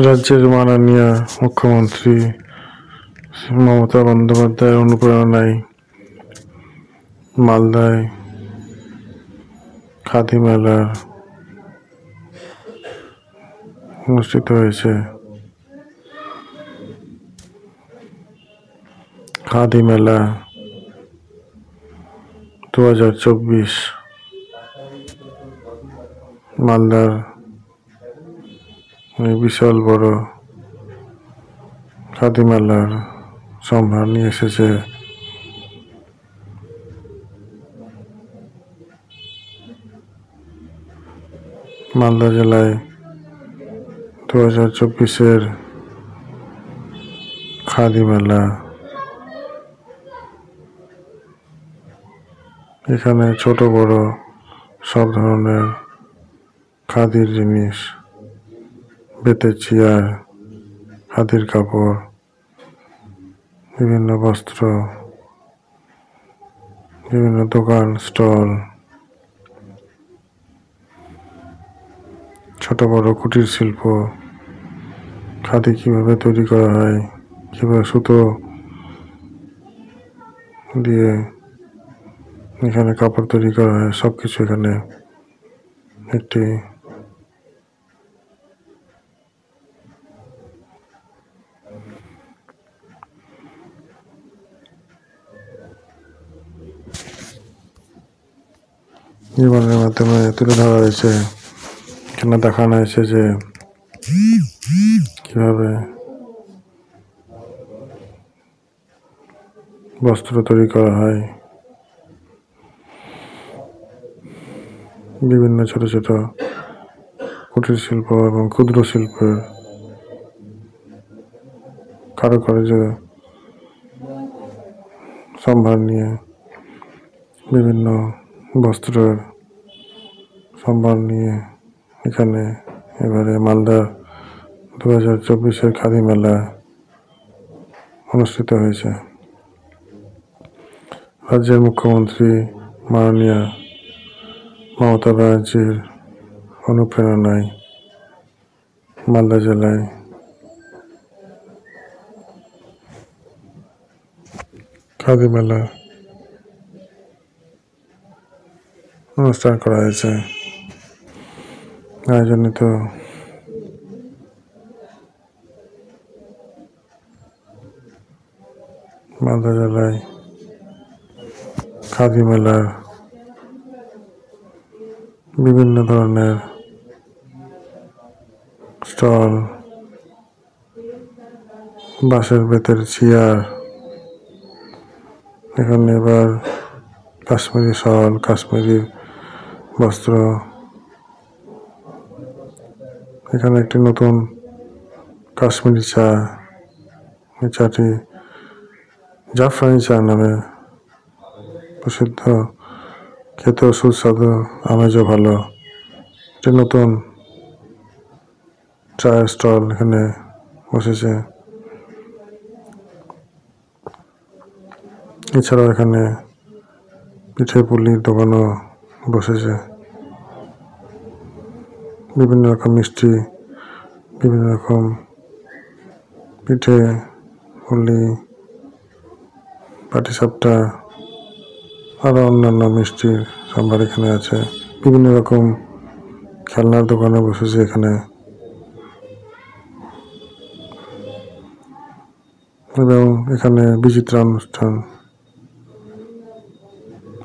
রাজ্যের মাননীয় মুখ্যমন্ত্রী মমতা বন্দ্যোপাধ্যায়ের অনুপ্রেরণায় মালদায় খাদি মেলা অনুষ্ঠিত হয়েছে। খাদি মেলা 2024 মালদার বিশাল বড় খাদি মেলার সম্ভার নিয়ে এসেছে। মালদা জেলায় 2024-এর খাদি মেলা। এখানে ছোট বড় সব ধরনের খাদির জিনিস, বেতের চেয়ার, খাদির কাপড়, বিভিন্ন বস্ত্র, বিভিন্ন দোকান স্টল, ছোট বড় কুটির শিল্প, খাদি কিভাবে তৈরি করা হয়, কিভাবে সুতো দিয়ে এখানে কাপড় তৈরি করা হয়, সবকিছু এখানে একটি জীবনের মাধ্যমে তুলে ধরা হয়েছে। এখানে দেখানো হয়েছে যে কিভাবে বস্ত্র তৈরি করা হয়, বিভিন্ন ছোট ছোট কুটির শিল্প এবং ক্ষুদ্র শিল্পের কারুকার্য সম্ভার নিয়ে বিভিন্ন বস্ত্রের সম্ভার নিয়ে এখানে এবারে মালদা 2024-এর খাদি মেলা অনুষ্ঠিত হয়েছে। রাজ্যের মুখ্যমন্ত্রী মাননীয় মমতা ব্যানার্জির অনুপ্রেরণায় মালদা জেলায় খাদি মেলা অনুষ্ঠান করা হয়েছে। আয়োজনিত মালদা জেলায় খাদি মেলার বিভিন্ন ধরনের স্টল, বাঁশের বেতের চেয়ার, এখানে এবার কাশ্মীরি শল, কাশ্মীরি বস্ত্র, এখানে একটি নতুন কাশ্মীরি চা, এই চাটি জাফরানি চা নামে প্রসিদ্ধ, খেতেও সুস্বাদু, আমেজও ভালো। একটি নতুন চায়ের স্টল এখানে বসেছে। এছাড়াও এখানে পিঠে পুলির দোকানও বসেছে। বিভিন্ন রকম মিষ্টি, বিভিন্ন রকম পিঠে পুলি, পাটিসাপটা, আরো অন্যান্য মিষ্টির সম্ভার এখানে আছে। বিভিন্ন রকম খেলনার দোকানে বসেছে এখানে, এবং এখানে বিচিত্রা অনুষ্ঠান,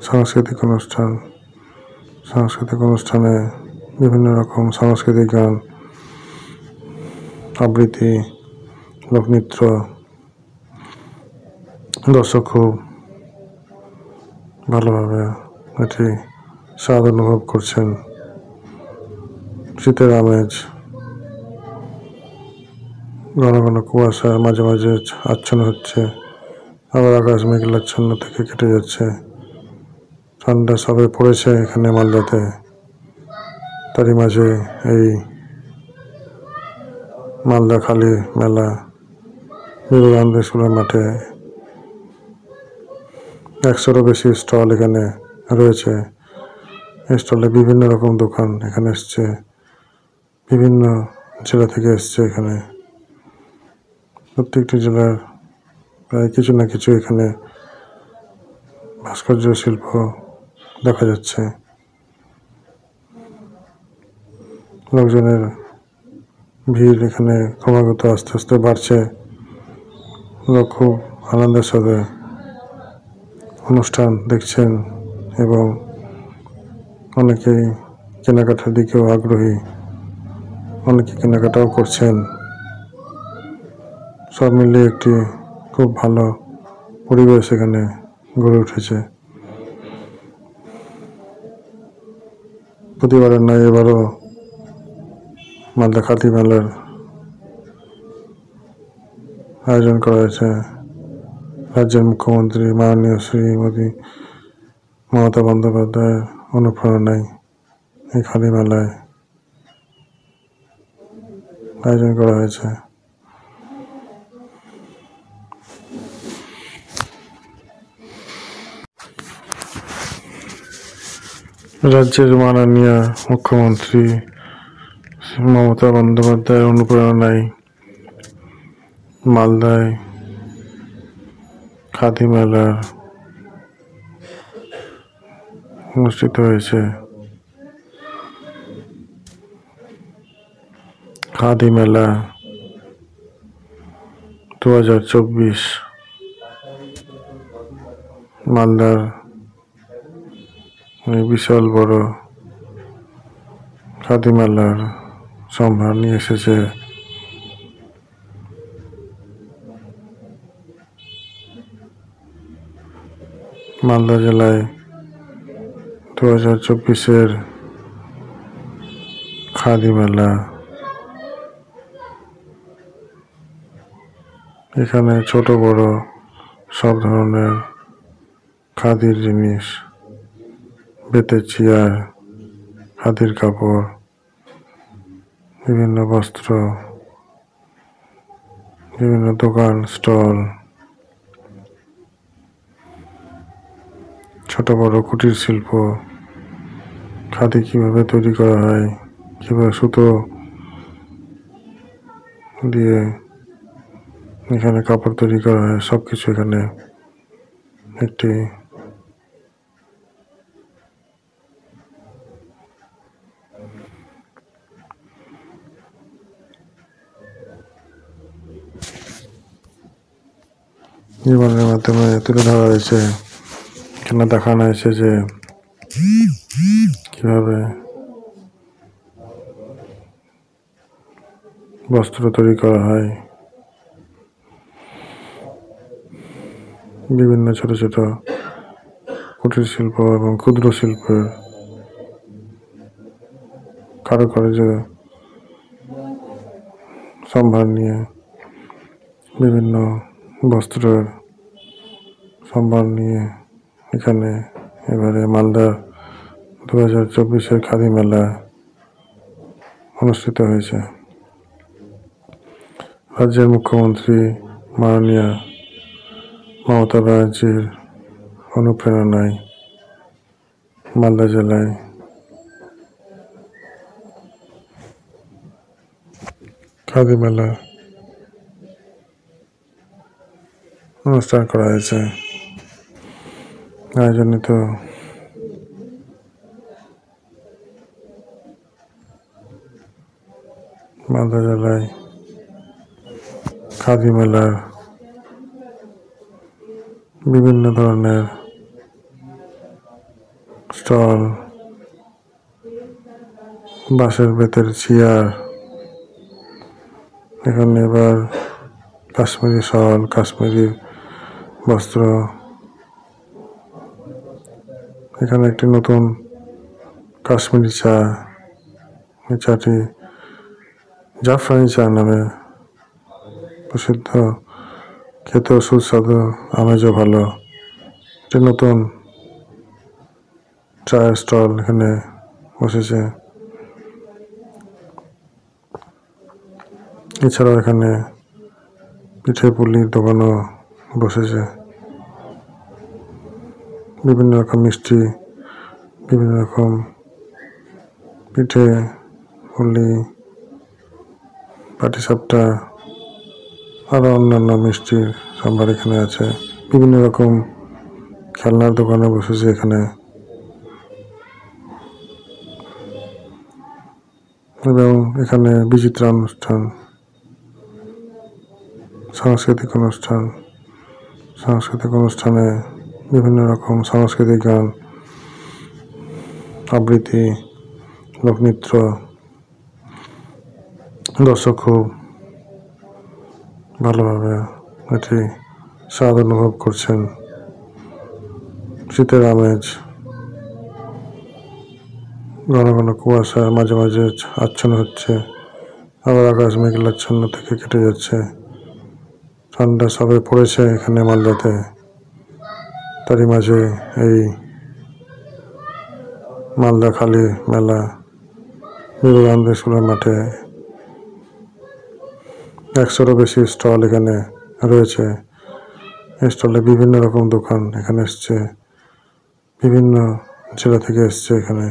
সাংস্কৃতিক অনুষ্ঠানে বিভিন্ন রকম সাংস্কৃতিক গান, আবৃত্তি, লোকনৃত্য, দর্শক খুব ভালোভাবে এটি স্বাদ অনুভব করছেন। শীতের আমেজ, ঘন ঘন কুয়াশা মাঝে মাঝে আচ্ছন্ন হচ্ছে, আবার আকাশ মেঘাচ্ছন্ন থেকে কেটে যাচ্ছে। ঠান্ডা সবে পড়েছে এখানে মালদাতে, তারই মাঝে এই মালদা খালি মেলা বিবেকানন্দ স্কুলের মাঠে 100-এরও বেশি স্টল এখানে রয়েছে। এই স্টলে বিভিন্ন রকম দোকান এখানে এসছে। বিভিন্ন জেলা থেকে এসছে এখানে। প্রত্যেকটি জেলার প্রায় কিছু না কিছু এখানে ভাস্কর্য শিল্প দেখা যাচ্ছে। লোকজনের ভিড় এখানে ক্রমাগত আস্তে আস্তে বাড়ছে। লোক খুব আনন্দের সাথে অনুষ্ঠান দেখছেন এবং অনেকেই কেনাকাটার দিকেও আগ্রহী, অনেকে কেনাকাটাও করছেন। সব মিলিয়ে একটি খুব ভালো পরিবেশ এখানে গড়ে উঠেছে। প্রতিবারের নয়, এবারও মালদা খাদি মেলার আয়োজন করা হয়েছে রাজ্যের মুখ্যমন্ত্রী মাননীয় শ্রীমতী মমতা বন্দ্যোপাধ্যায়ের অনুপ্রেরণায় এই খাদি মেলায় আয়োজন করা হয়েছে। রাজ্যের মাননীয় মুখ্যমন্ত্রী মমতা বন্দ্যোপাধ্যায়ের অনুপ্রেরণায় মালদায় খাদি মেলা অনুষ্ঠিত হয়েছে। খাদি মেলা 2024 মালদার বিশাল বড় খাদি মেলার সম্ভার নিয়ে এসেছে। মালদা জেলায় 2024 খাদি মেলা। এখানে ছোট বড় সব ধরনের খাদির জিনিস, বেতের চেয়ার, খাদির কাপড়, বিভিন্ন বস্ত্র, বিভিন্ন দোকান স্টল, ছোট বড় কুটির শিল্প, খাদি কিভাবে তৈরি করা হয়, কিভাবে সুতো দিয়ে এখানে কাপড় তৈরি করা হয়, সবকিছু এখানে একটি জীবনের মাধ্যমে তুলে ধরা হয়েছে। এখানে দেখানো হয়েছে যে কিভাবে বস্ত্র তৈরি করা হয়, বিভিন্ন ছোট ছোট কুটির শিল্প এবং ক্ষুদ্র শিল্পের কারুকার্য সম্ভার নিয়ে বিভিন্ন বস্ত্রের সম্ভার নিয়ে এখানে এবারে মালদা 2024 খাদি মেলা অনুষ্ঠিত হয়েছে। রাজ্যের মুখ্যমন্ত্রী মাননীয় মমতা ব্যানার্জির অনুপ্রেরণায় মালদা জেলায় খাদি মেলা অনুষ্ঠান করা হয়েছে। আয়োজনিত মালদা জেলায় খাদি মেলার বিভিন্ন ধরনের স্টল, বাঁশের বেতের চেয়ার, এখানে এবার কাশ্মীরি শাল, কাশ্মীরি বস্ত্র, এখানে একটি নতুন কাশ্মীরি চা, এই চাটি জাফরানি চা নামে প্রসিদ্ধ, খেতেও সুস্বাদু, আমেজও ভালো। একটি নতুন চায়ের স্টল এখানে বসেছে। এছাড়াও এখানে পিঠে পুলির দোকানও বসেছে। বিভিন্ন রকম মিষ্টি, বিভিন্ন রকম পিঠে পুলি, পাটিসাপটা আরও অন্যান্য মিষ্টির সম্ভার এখানে আছে। বিভিন্ন রকম খেলনার দোকানে বসেছে এখানে, এবং এখানে বিচিত্রা অনুষ্ঠান, সাংস্কৃতিক অনুষ্ঠানে বিভিন্ন রকম সাংস্কৃতিক গান, আবৃত্তি, লোকনৃত্য, দর্শক খুব ভালোভাবে এটি স্বাদ অনুভব করছেন। শীতের আমেজ, ঘন ঘন কুয়াশা মাঝে মাঝে আচ্ছন্ন হচ্ছে, আবার আকাশ মেঘাচ্ছন্ন থেকে কেটে যাচ্ছে। ঠান্ডা সবে পড়েছে এখানে মালদাতে, তারই মাঝে এই মালদা খালি মেলা বিবেকানন্দ স্কুলের মাঠে 100-রও বেশি স্টল এখানে রয়েছে। এই স্টলে বিভিন্ন রকম দোকান এখানে এসছে, বিভিন্ন জেলা থেকে এসছে। এখানে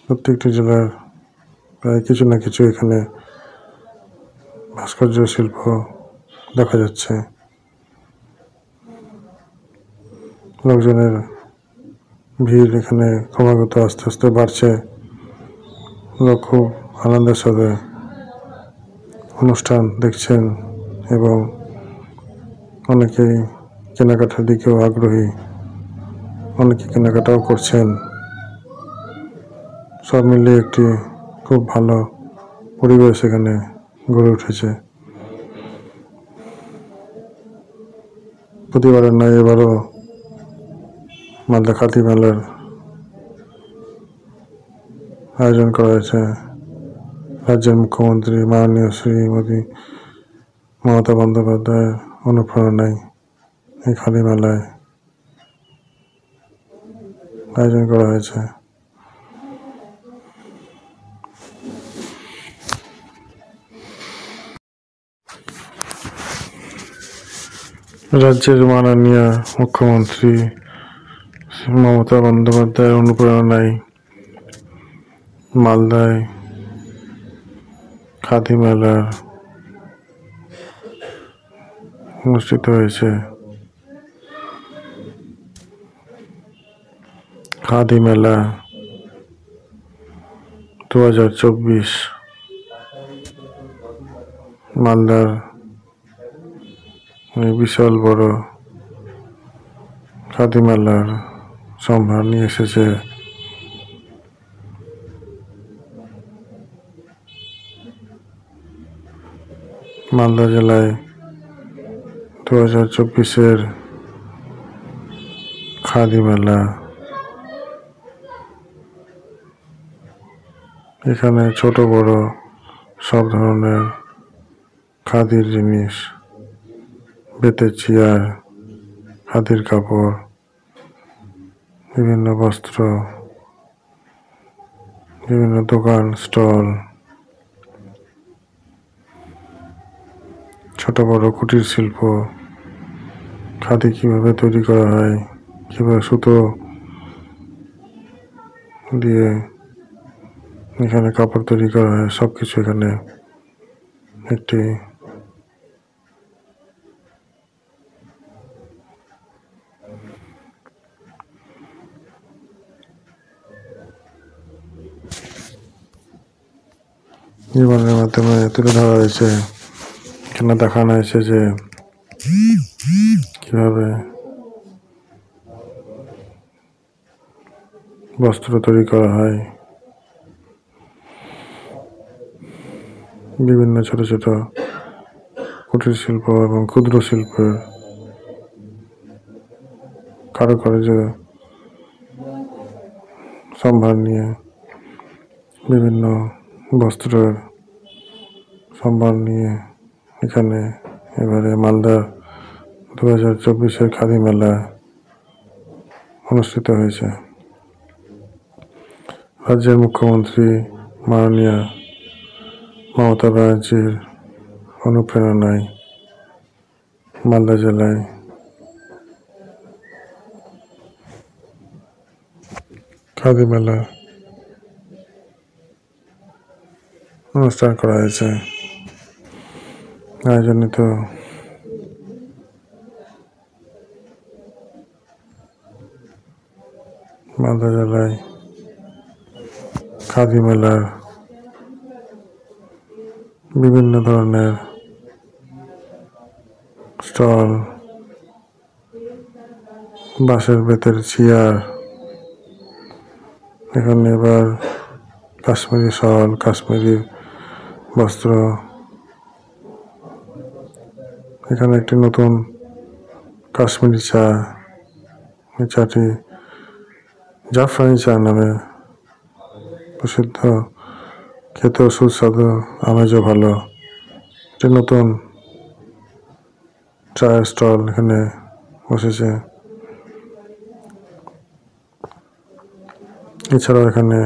প্রত্যেকটি জেলার প্রায় কিছু না কিছু এখানে ভাস্কর্য শিল্প দেখা যাচ্ছে। লোকজনের ভিড় এখানে ক্রমাগত আস্তে আস্তে বাড়ছে। লোক খুব আনন্দের সাথে অনুষ্ঠান দেখছেন এবং অনেকেই কেনাকাটার দিকেও আগ্রহী, অনেকে কেনাকাটাও করছেন। সব মিলিয়ে একটি খুব ভালো পরিবেশ এখানে গড়ে উঠেছে। প্রতিবারের নয়, এবারও মালদা খাদি মেলার আয়োজন করা হয়েছে। রাজ্যের মুখ্যমন্ত্রী মাননীয় শ্রীমতী মমতা বন্দ্যোপাধ্যায়ের অনুপ্রেরণায় এই খাদি মেলায় আয়োজন করা হয়েছে। রাজ্যের মাননীয় মুখ্যমন্ত্রী মমতা বন্দ্যোপাধ্যায়ের অনুপ্রেরণায় মালদায় খাদি মেলা অনুষ্ঠিত হয়েছে। খাদি মেলা 2024 মালদার বিশাল বড় খাদি মেলার সম্ভার নিয়ে এসেছে। মালদা জেলায় 2024-এর খাদি মেলা, এখানে ছোট বড় সব ধরনের খাদির জিনিস, বেতের চেয়ার, খাদির কাপড়, বিভিন্ন বস্ত্র, বিভিন্ন দোকান স্টল, ছোট বড় কুটির শিল্প, খাদি কিভাবে তৈরি করা হয়, কিভাবে সুতো দিয়ে এখানে কাপড় তৈরি করা হয়, সব কিছু এখানে একটি জীবনের মাধ্যমে তুলে ধরা হয়েছে। এখানে দেখানো হয়েছে যে কিভাবে বস্ত্র তৈরি করা হয়, বিভিন্ন ছোট ছোট কুটির শিল্প এবং ক্ষুদ্র শিল্পের কারুকার্য সম্ভার নিয়ে, বিভিন্ন বস্ত্রের সম্ভার নিয়ে এখানে এবারে মালদার 2024-এর খাদি মেলা অনুষ্ঠিত হয়েছে। রাজ্যের মুখ্যমন্ত্রী মাননীয় মমতা ব্যানার্জির অনুপ্রেরণায় মালদা জেলায় খাদি মেলা অনুষ্ঠান করা হয়েছে। আয়োজনিত মালদা জেলায় খাদি মেলার বিভিন্ন ধরনের স্টল, বাঁশের বেতের চেয়ার, এখানে এবার কাশ্মীরি শল, কাশ্মীরি বস্ত্র, এখানে একটি নতুন কাশ্মীরি চা, এই চাটি জাফরানি চা নামে প্রসিদ্ধ, খেতেও সুস্বাদু, আমেজও ভালো। একটি নতুন চায়ের স্টল এখানে বসেছে। এছাড়াও এখানে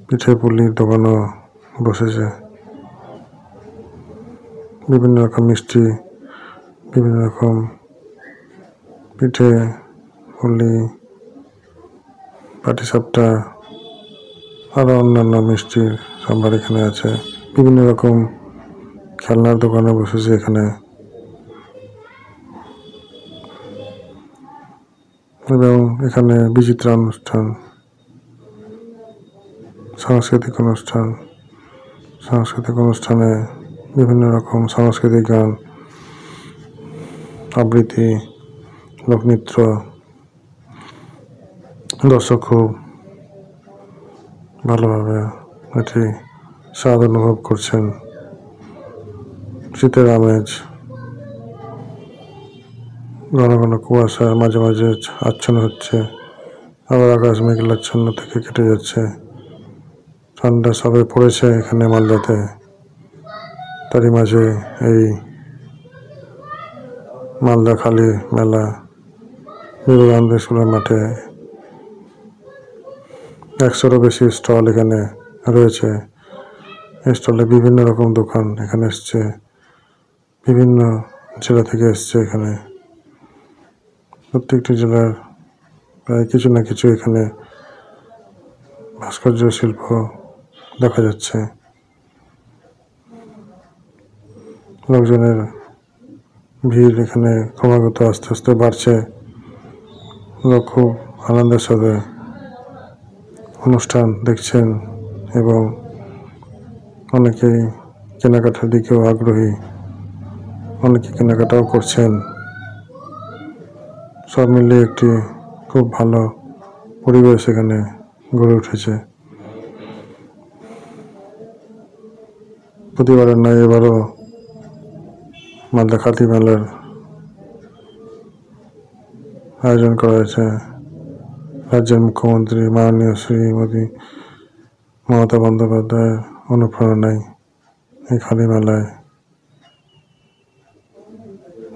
পিঠে পুলির দোকানও বসেছে। বিভিন্ন রকম মিষ্টি, বিভিন্ন রকম পিঠে পুলি, পাটিসাপটা, আরও অন্যান্য মিষ্টির সম্ভার এখানে আছে। বিভিন্ন রকম খেলনার দোকানে বসেছে এখানে, এবং এখানে বিচিত্রা অনুষ্ঠান, সাংস্কৃতিক অনুষ্ঠানে বিভিন্ন রকম সাংস্কৃতিক গান, আবৃত্তি, লোকনৃত্য, দর্শক খুব ভালোভাবে এটি স্বাদ অনুভব করছেন। শীতের আমেজ, ঘন ঘন কুয়াশা মাঝে মাঝে আচ্ছন্ন হচ্ছে, আবার আকাশ মেঘাচ্ছন্ন থেকে কেটে যাচ্ছে। ঠান্ডা সবে পড়েছে এখানে মালদাতে। তারই মাঝে এই মালদা খালি মেলা, বিবেকানন্দ স্কুলের মাঠে 100-রও বেশি স্টল এখানে রয়েছে। এই স্টলে বিভিন্ন রকম দোকান এখানে এসছে, বিভিন্ন জেলা থেকে এসছে এখানে। প্রত্যেকটি জেলার প্রায় কিছু না কিছু এখানে ভাস্কর্য শিল্প দেখা যাচ্ছে। লোকজনের ভিড় এখানে ক্রমাগত আস্তে আস্তে বাড়ছে। লোক খুব আনন্দের সাথে অনুষ্ঠান দেখছেন এবং অনেকেই কেনাকাটার দিকেও আগ্রহী, অনেকে কেনাকাটাও করছেন। সব মিলিয়ে একটি খুব ভালো পরিবেশ এখানে গড়ে উঠেছে। প্রতিবারের নয়, এবারও মালদা খাদি মেলার আয়োজন করা হয়েছে রাজ্যের মুখ্যমন্ত্রী মাননীয় শ্রীমতী মমতা বন্দ্যোপাধ্যায়ের অনুপ্রেরণায়। এই খাদি মেলায়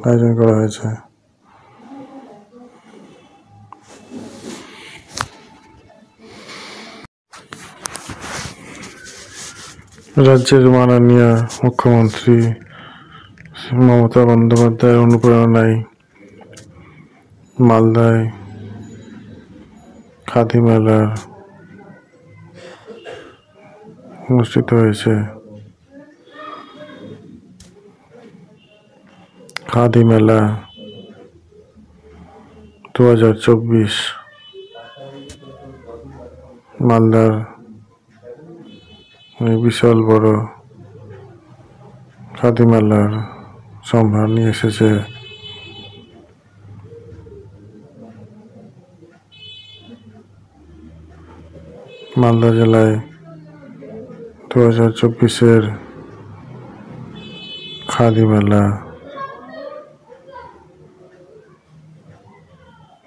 আয়োজন করা হয়েছে। রাজ্যের মাননীয় মুখ্যমন্ত্রী মমতা বন্দ্যোপাধ্যায়ের অনুপ্রেরণায় মালদায় খাদি মেলা অনুষ্ঠিত হয়েছে। খাদি মেলা 2024 মালদার বিশাল বড় খাদি মেলার সম্ভার নিয়ে এসেছে। মালদা জেলায় 2024-এর খাদি মেলা,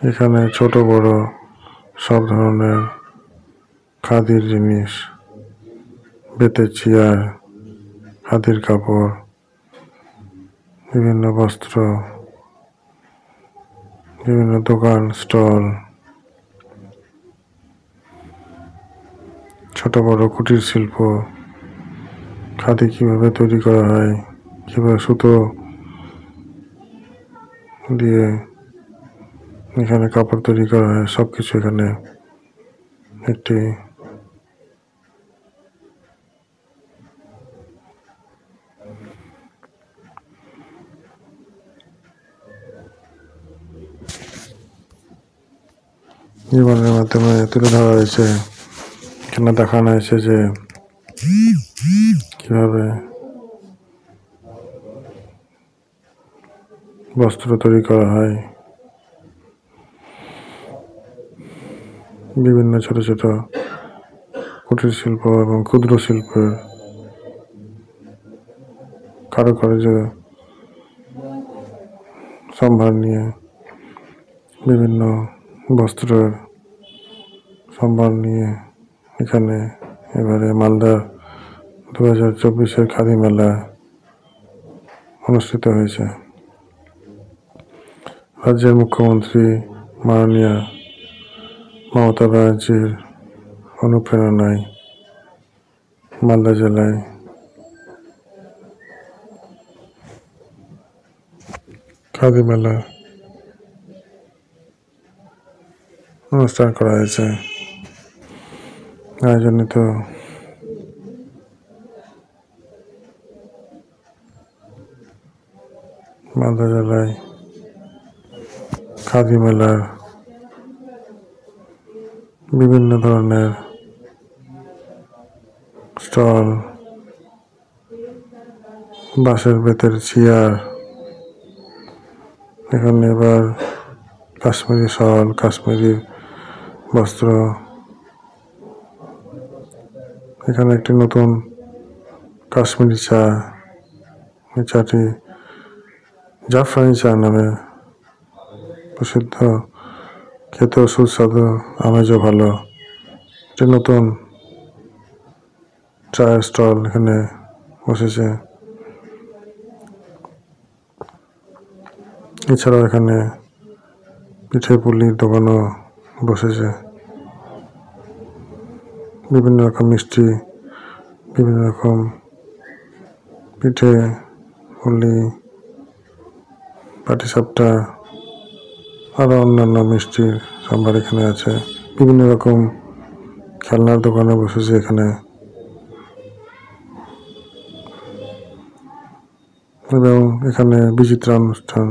এখানে ছোট বড় সব ধরনের খাদির জিনিস, বেতের চেয়ার, খাদির কাপড়, বিভিন্ন বস্ত্র, বিভিন্ন দোকান স্টল, ছোট বড় কুটির শিল্প, খাদি কিভাবে তৈরি করা হয়, কিভাবে সুতো দিয়ে এখানে কাপড় তৈরি করা হয়, সবকিছু এখানে একটি জীবনের মাধ্যমে তুলে ধরা হয়েছে। এখানে দেখানো হয়েছে যে কিভাবে বস্ত্র তৈরি করা হয়, বিভিন্ন ছোট ছোট কুটির শিল্প এবং ক্ষুদ্র শিল্পের কারুকার্য সম্ভার নিয়ে, বিভিন্ন বস্ত্রের সম্ভার নিয়ে এখানে এবারে মালদা 2024 খাদি মেলা অনুষ্ঠিত হয়েছে। রাজ্যের মুখ্যমন্ত্রী মাননীয়া মমতা ব্যানার্জির অনুপ্রেরণায় মালদা জেলায় খাদি মেলা অনুষ্ঠান করা হয়েছে। আয়োজনিত মালদা জেলায় খাদি মেলার বিভিন্ন ধরনের স্টল, বাঁশের বেতের চেয়ার, এখানে এবার কাশ্মীরি শল, কাশ্মীরি বস্ত্র, এখানে একটি নতুন কাশ্মীরি চা, এই চাটি জাফরানি চা নামে প্রসিদ্ধ, খেতেও সুস্বাদু, আমেজও ভালো। একটি নতুন চায়ের স্টল এখানে বসেছে। এছাড়াও এখানে পিঠে পুলির দোকানও বসেছে। বিভিন্ন রকম মিষ্টি, বিভিন্ন রকম পিঠে পুলি, পাটিসাপটা, আরও অন্যান্য মিষ্টির সম্ভার এখানে আছে। বিভিন্ন রকম খেলনার দোকানে বসেছে এখানে, এবং এখানে বিচিত্রা অনুষ্ঠান